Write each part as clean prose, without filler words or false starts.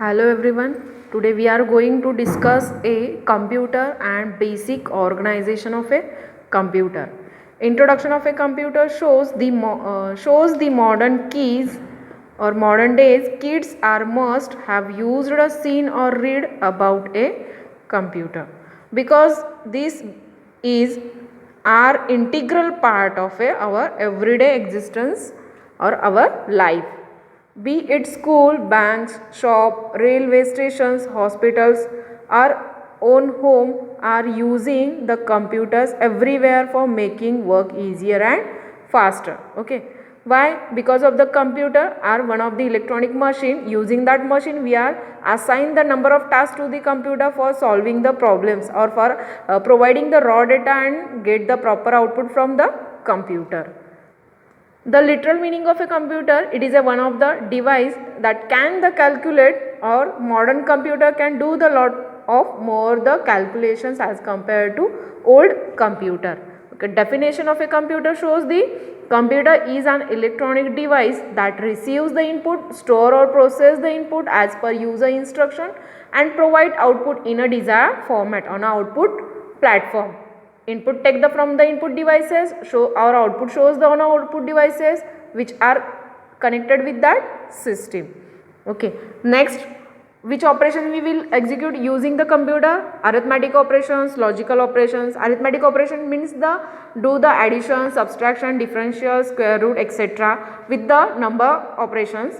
Hello everyone. Today we are going to discuss a computer and basic organization of a computer. Introduction of a computer shows the modern keys or modern days kids are must have used or seen or read about a computer because this is our integral part of our everyday existence or our life, be it school, banks, shop, railway stations, hospitals, our own home are using the computers everywhere for making work easier and faster. Okay, why? Because of the computer are one of the electronic machine. Using that machine we are assign the number of tasks to the computer for solving the problems or for providing the raw data and get the proper output from the computer. The literal meaning of a computer, it is a one of the device that can the calculate, or modern computer can do the lot of more the calculations as compared to old computer. Okay, definition of a computer shows the computer is an electronic device that receives the input, store or process the input as per user instruction and provide output in a desired format on a output platform. Input take the from the input devices, show our output shows the on our output devices which are connected with that system. Okay, next, which operation we will execute using the computer? Arithmetic operations, logical operations. Arithmetic operation means the do the addition, subtraction, differential, square root, etc. with the number operations,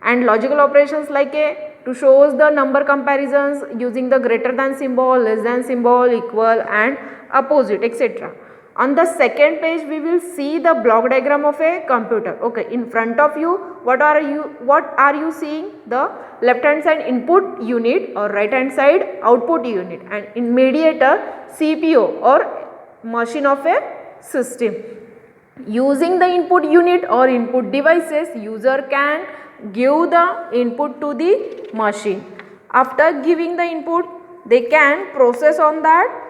and logical operations like a to shows the number comparisons using the greater than symbol, less than symbol, equal and opposite, etc. On the second page we will see the block diagram of a computer. Okay, in front of you what are you seeing? The left hand side input unit or right hand side output unit, and in mediator CPU or machine of a system. Using the input unit or input devices, user can give the input to the machine. After giving the input, they can process on that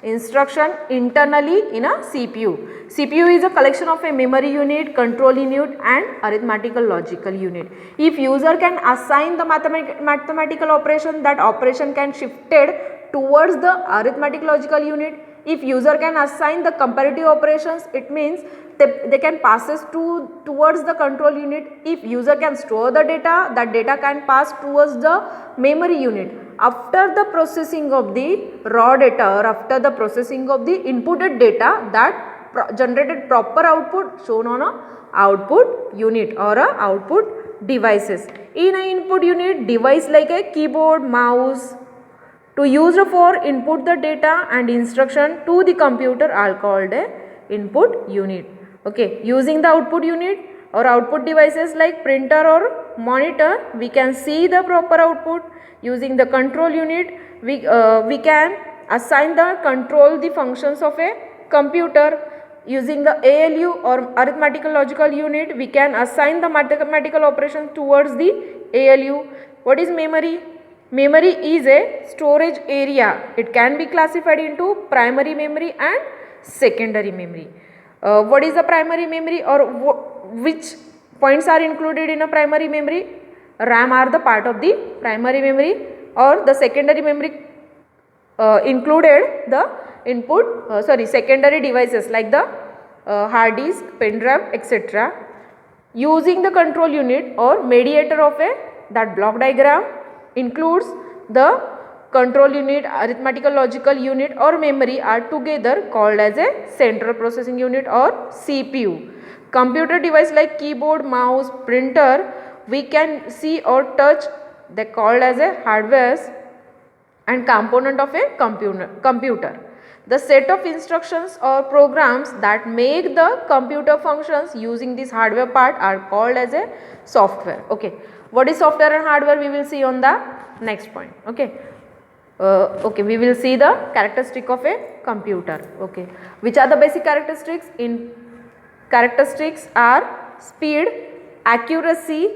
instruction internally in a CPU. CPU is a collection of a memory unit, control unit and arithmetical logical unit. If user can assign the mathematical operation, that operation can shifted towards the arithmetic logical unit. If user can assign the comparative operations, it means they can passes towards the control unit. If user can store the data, that data can pass towards the memory unit. After the processing of the raw data or after the processing of the inputted data, that generated proper output shown on a output unit or a output devices. In a input unit, device like a keyboard, mouse to use for input the data and instruction to the computer are called a input unit. Okay, using the output unit or output devices like printer or monitor, we can see the proper output. Using the control unit, we can assign the control the functions of a computer. Using the ALU or arithmetical logical unit, we can assign the mathematical operation towards the ALU. What is memory? Memory is a storage area. It can be classified into primary memory and secondary memory. What is the primary memory or which points are included in a primary memory? RAM are the part of the primary memory, or the secondary memory included the secondary devices like the hard disk, pen drive, etc. Using the control unit or mediator of that block diagram includes the control unit, arithmetical logical unit or memory are together called as a central processing unit or CPU. Computer device like keyboard, mouse, printer we can see or touch, they called as a hardwares and component of a computer. The set of instructions or programs that make the computer functions using this hardware part are called as a software. Okay, what is software and hardware we will see on the next point. Okay, we will see the characteristic of a computer. Okay, which are the basic characteristics? In characteristics are speed, accuracy,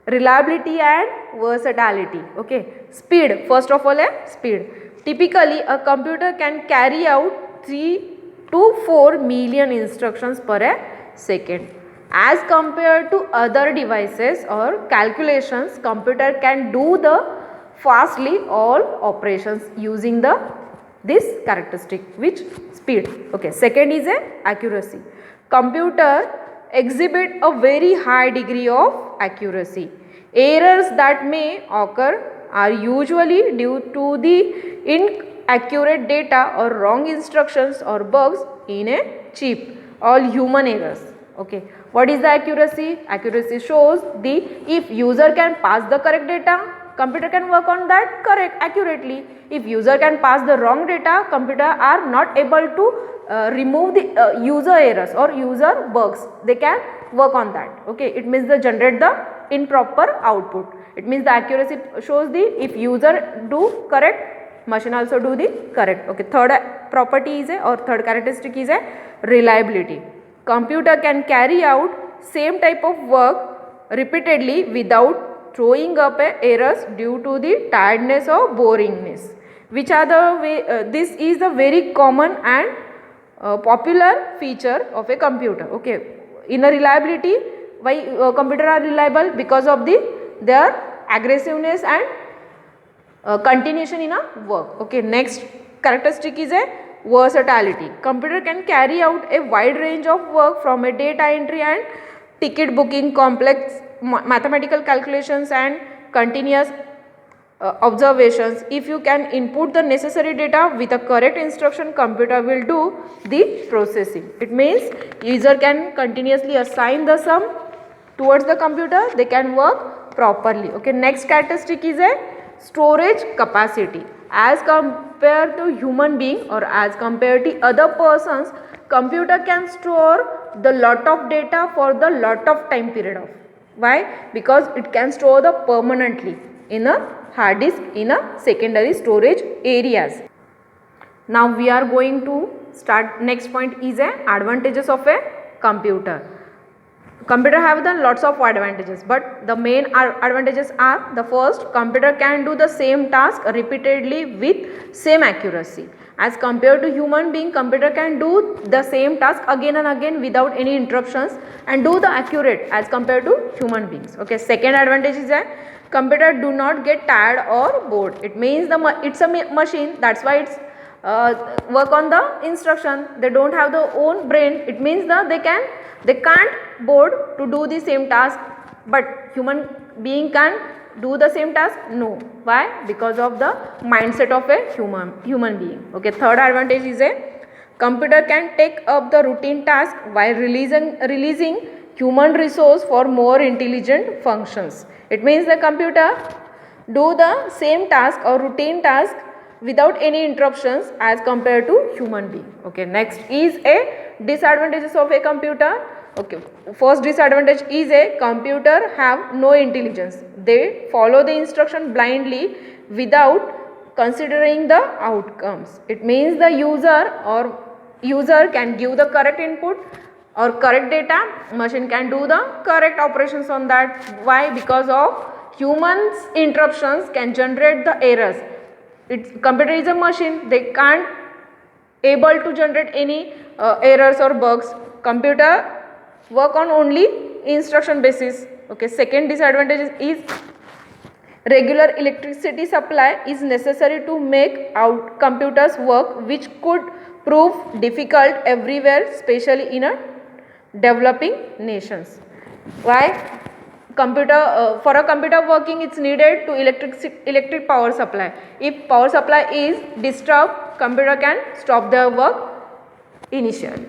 reliability and versatility. Okay, speed, first of all speed. Typically a computer can carry out 3 to 4 million instructions per second. As compared to other devices or calculations, computer can do the fastly all operations using the this characteristic, which speed. Okay, second is a accuracy. Computer exhibit a very high degree of accuracy. Errors that may occur are usually due to the inaccurate data or wrong instructions or bugs in a chip, all human errors. Okay, what is the accuracy? Accuracy shows the if user can pass the correct data, computer can work on that correct accurately. If user can pass the wrong data, computer are not able to remove the user errors or user bugs. They can work on that. Okay, it means they generate the improper output. It means the accuracy shows the if user do correct, machine also do the correct. Okay, third property is a or third characteristic is a reliability. Computer can carry out same type of work repeatedly without throwing up errors due to the tiredness or boringness, which are the way this is the very common and popular feature of a computer. Okay, in a reliability, why computer are reliable? Because of their aggressiveness and continuation in a work. Okay, next characteristic is a versatility. Computer can carry out a wide range of work from a data entry and ticket booking, complex mathematical calculations and continuous observations. If you can input the necessary data with a correct instruction, computer will do the processing. It means user can continuously assign the sum towards the computer, they can work properly. Okay, next characteristic is a storage capacity. As compared to human being or as compared to other persons, computer can store the lot of data for the lot of time period of. Why? Because it can store the permanently in a hard disk in a secondary storage areas. Now we are going to start. Next point is a advantages of a computer. Computer have the lots of advantages, but the main advantages are: the first, computer can do the same task repeatedly with same accuracy. As compared to human being, computer can do the same task again and again without any interruptions and do the accurate as compared to human beings. Okay, second advantage is that computer do not get tired or bored. It means it's a machine, that's why it's work on the instruction. They don't have their own brain. It means that they can't bored to do the same task, but human being can do the same task? No. Why? Because of the mindset of a human being. Okay, third advantage is a computer can take up the routine task while releasing human resource for more intelligent functions. It means the computer do the same task or routine task without any interruptions as compared to human being. Okay, next is a disadvantages of a computer. Okay, first disadvantage is a computer have no intelligence. They follow the instruction blindly without considering the outcomes. It means the user can give the correct input or correct data, machine can do the correct operations on that. Why? Because of humans interruptions can generate the errors. Computer is a machine, they can't able to generate any errors or bugs. Computer work on only instruction basis. Okay, second disadvantage is regular electricity supply is necessary to make out computers work, which could prove difficult everywhere, especially in a developing nations. Why? Computer for a computer working, it's needed to electric power supply. If power supply is disturbed, computer can stop their work initially.